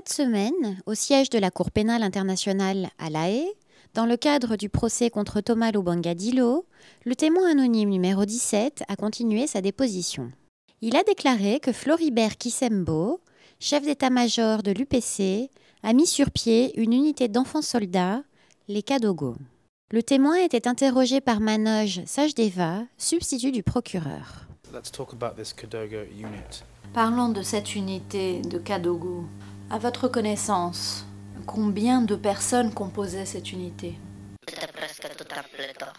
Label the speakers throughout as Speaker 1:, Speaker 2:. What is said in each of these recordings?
Speaker 1: Cette semaine, au siège de la Cour pénale internationale à La Haye, dans le cadre du procès contre Thomas Lubanga Dilo, le témoin anonyme numéro 17 a continué sa déposition. Il a déclaré que Floribert Kisembo, chef d'état-major de l'UPC, a mis sur pied une unité d'enfants-soldats, les Kadogo. Le témoin était interrogé par Manoj Sachdeva, substitut du procureur.
Speaker 2: Parlons de cette unité de Kadogo. À votre connaissance, combien de personnes composaient cette unité?
Speaker 3: C'était presque tout un peloton.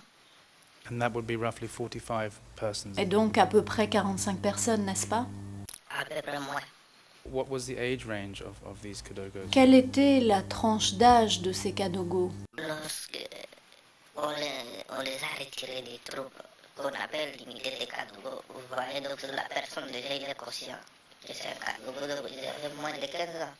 Speaker 4: And that would be roughly 45 persons.
Speaker 2: Et donc à peu près 45 personnes, n'est-ce pas?
Speaker 3: À peu près moins.
Speaker 4: What was the age range of these Kadogos?
Speaker 2: Quelle était la tranche d'âge de ces Kadogo?
Speaker 3: Lorsque on les a retirés des troupes qu'on appelle l'unité des Kadogo, vous voyez donc la personne déjà il est conscient que c'est un Kadogo, donc il avait moins de 15 ans.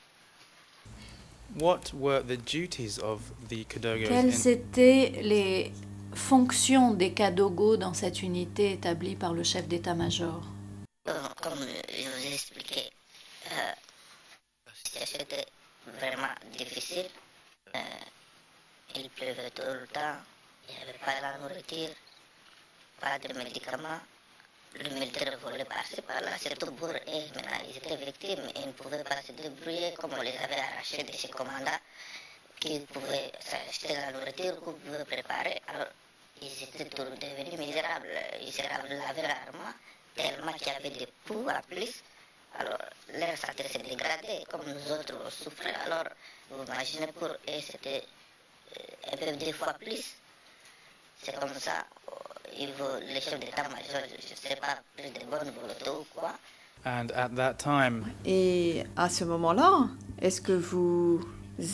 Speaker 4: What were the duties of the Kadogos?
Speaker 2: Quelles étaient les fonctions des Kadogo dans cette unité établie par le chef d'état-major?
Speaker 3: Comme je vous ai expliqué, c'était vraiment difficile. Il pleuvait tout le temps, il n'y avait pas de nourriture, pas de médicaments. Le militaire voulait passer par là, surtout pour eux. Maintenant, ils étaient victimes et ils ne pouvaient pas se débrouiller comme on les avait arrachés de ces commandants qui pouvaient s'acheter la nourriture qu'on pouvait préparer. Alors, ils étaient tous devenus misérables. Ils se lavaient rarement, tellement qu'il y avait des poux en plus. Alors, leur santé s'est dégradée, comme nous autres on souffrait. Alors, vous imaginez, pour eux, c'était un peu 2 fois plus. C'est comme ça, les chefs d'état-major, je ne sais pas, plus de bonne volonté ou quoi.
Speaker 4: And at that time,
Speaker 5: Et à ce moment-là, est-ce que vous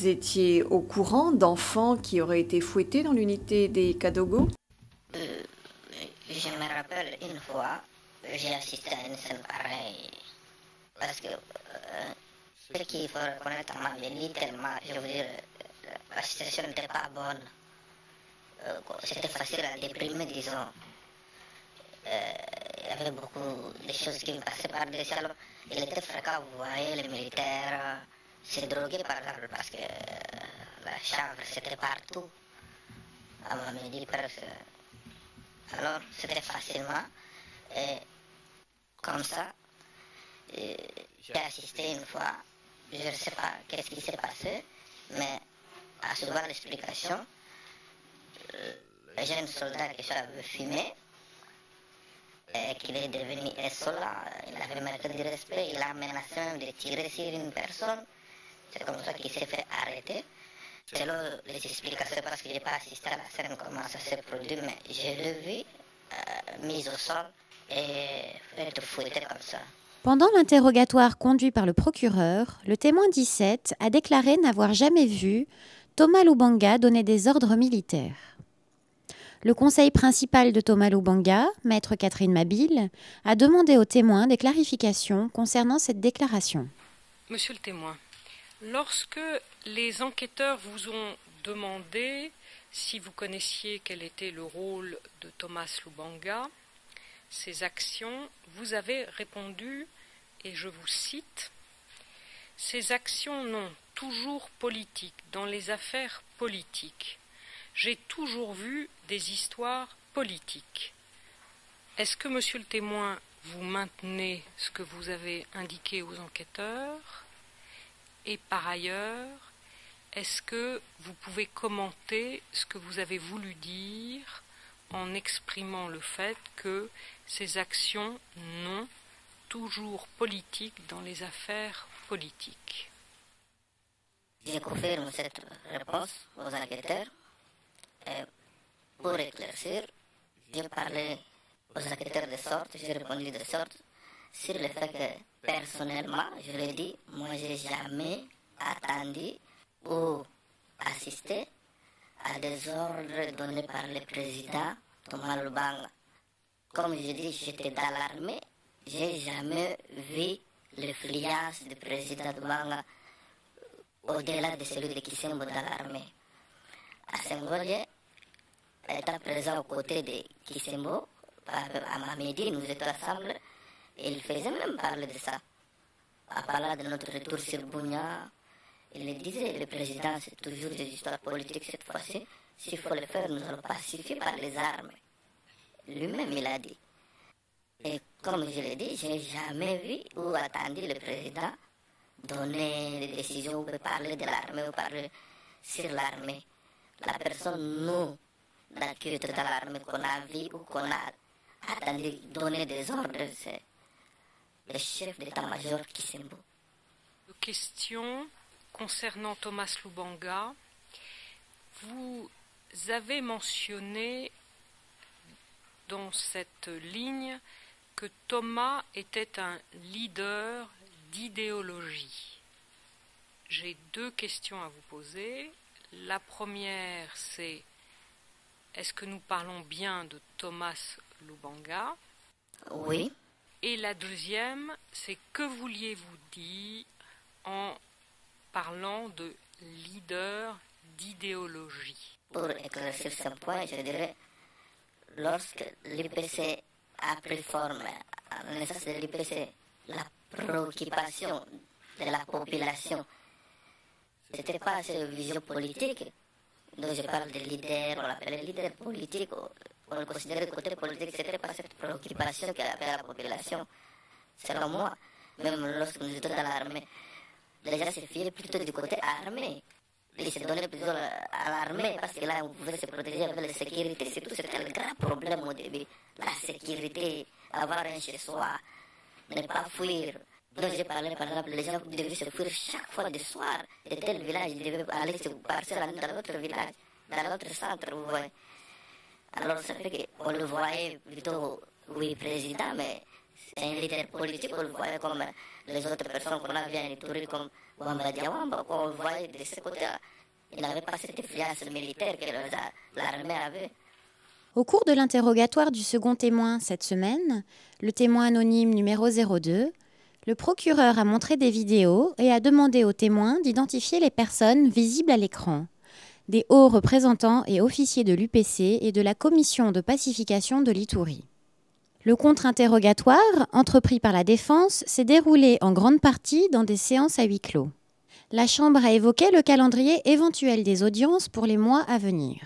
Speaker 5: étiez au courant d'enfants qui auraient été fouettés dans l'unité des Kadogo?
Speaker 3: Je me rappelle une fois, j'ai assisté à une scène pareille. Parce que ce qu'il faut reconnaître à ma vie, tellement, je veux dire, la situation n'était pas bonne. C'était facile à déprimer, disons. Il y avait beaucoup de choses qui me passaient par-dessus. Alors, il était fréquent, vous voyez, les militaires se droguaient, par exemple, parce que la chanvre, c'était partout. À ma midi, presque. Alors, c'était facilement. Et comme ça, j'ai assisté une fois, je ne sais pas qu'est-ce qui s'est passé, mais à se voir l'explication, le jeune soldat que j'avais fumé, et qu'il est devenu insolent, il avait manqué de respect, il a menacé même de tirer sur une personne. C'est comme ça qu'il s'est fait arrêter. Selon les explications, parce que je n'ai pas assisté à la scène, comment ça s'est produit, mais je l'ai vu mis au sol et être fouetté comme ça.
Speaker 1: Pendant l'interrogatoire conduit par le procureur, le témoin 17 a déclaré n'avoir jamais vu Thomas Lubanga donner des ordres militaires. Le conseil principal de Thomas Lubanga, maître Catherine Mabille, a demandé au témoin des clarifications concernant cette déclaration.
Speaker 6: Monsieur le témoin, lorsque les enquêteurs vous ont demandé si vous connaissiez quel était le rôle de Thomas Lubanga, ses actions, vous avez répondu, et je vous cite, « Ces actions n'ont toujours politique, dans les affaires politiques. J'ai toujours vu des histoires politiques. » Est-ce que, monsieur le témoin, vous maintenez ce que vous avez indiqué aux enquêteurs? Et par ailleurs, est-ce que vous pouvez commenter ce que vous avez voulu dire en exprimant le fait que ces actions n'ont toujours politique dans les affaires politiques?
Speaker 3: Je confirme cette réponse aux enquêteurs. Et pour éclaircir, j'ai parlé aux enquêteurs de sorte, j'ai répondu de sorte sur le fait que personnellement, je l'ai dit, moi j'ai jamais attendu ou assisté à des ordres donnés par le président Thomas Lubanga. Comme je dis, j'étais dans l'armée, j'ai jamais vu l'influence du président Lubanga au-delà de celui de Kisembo dans l'armée. À Senghor, étant présent aux côtés de Kisembo, à Mamedi, nous étions ensemble, et il faisait même parler de ça. En parlant de notre retour sur Bunia, Il disait, le président, c'est toujours des histoires politiques cette fois-ci. S'il faut le faire, nous allons pacifier par les armes. Lui-même, il a dit. Et comme je l'ai dit, je n'ai jamais vu ou entendu le président donner des décisions ou parler de l'armée ou parler sur l'armée. La personne, nous, qui est dans l'armée, qu'on a vu ou qu'on a entendu donner des ordres, c'est le chef d'état-major Kisembo.
Speaker 6: Question concernant Thomas Lubanga. Vous avez mentionné dans cette ligne que Thomas était un leader d'idéologie. J'ai deux questions à vous poser. La première, c'est est-ce que nous parlons bien de Thomas Lubanga?
Speaker 3: Oui.
Speaker 6: Et la deuxième, c'est que vouliez-vous dire en parlant de leader d'idéologie?
Speaker 3: Pour éclaircir ce point, je dirais, lorsque l'IPC a pris forme, la naissance de l'IPC, la préoccupation de la population, ce n'était pas cette vision politique dont je parle de leader, on l'appelait leader politique, on le considérait du côté politique, ce n'était pas cette préoccupation qui appelait la population. Selon moi, même lorsque nous étions dans l'armée, les gens se fiaient plutôt du côté armé. Ils se donnaient plutôt à l'armée parce que là, on pouvait se protéger avec la sécurité. Surtout, c'était le grand problème au début. La sécurité, avoir un chez soi, ne pas fuir. Donc, j'ai parlé, par exemple, les gens devaient se fuir chaque fois du soir de tel village. Ils devaient aller se passer dans l'autre village, dans l'autre centre, vous voyez. Alors, ça fait qu'on le voyait plutôt, oui, président, mais c'est un leader politique, on le voyait comme les autres personnes qu'on a bien entourées, comme Wamba Diawamba, qu'on le voyait de ce côté-là. Il n'avait pas cette influence militaire que l'armée avait.
Speaker 1: Au cours de l'interrogatoire du second témoin cette semaine, le témoin anonyme numéro 02, le procureur a montré des vidéos et a demandé aux témoins d'identifier les personnes visibles à l'écran, des hauts représentants et officiers de l'UPC et de la commission de pacification de l'Ituri. Le contre-interrogatoire, entrepris par la défense, s'est déroulé en grande partie dans des séances à huis clos. La Chambre a évoqué le calendrier éventuel des audiences pour les mois à venir.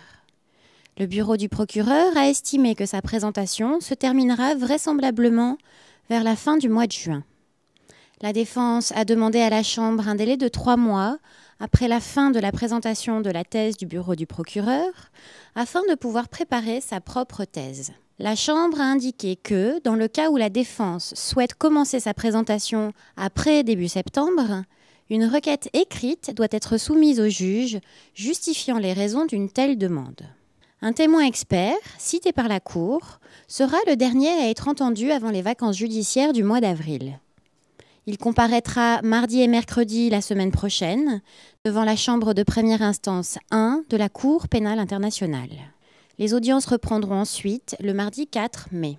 Speaker 1: Le bureau du procureur a estimé que sa présentation se terminera vraisemblablement vers la fin du mois de juin. La défense a demandé à la Chambre un délai de 3 mois après la fin de la présentation de la thèse du bureau du procureur afin de pouvoir préparer sa propre thèse. La Chambre a indiqué que, dans le cas où la défense souhaite commencer sa présentation après début septembre, une requête écrite doit être soumise au juge, justifiant les raisons d'une telle demande. Un témoin expert, cité par la Cour, sera le dernier à être entendu avant les vacances judiciaires du mois d'avril. Il comparaîtra mardi et mercredi la semaine prochaine devant la Chambre de première instance 1 de la Cour pénale internationale. Les audiences reprendront ensuite le mardi 4 mai.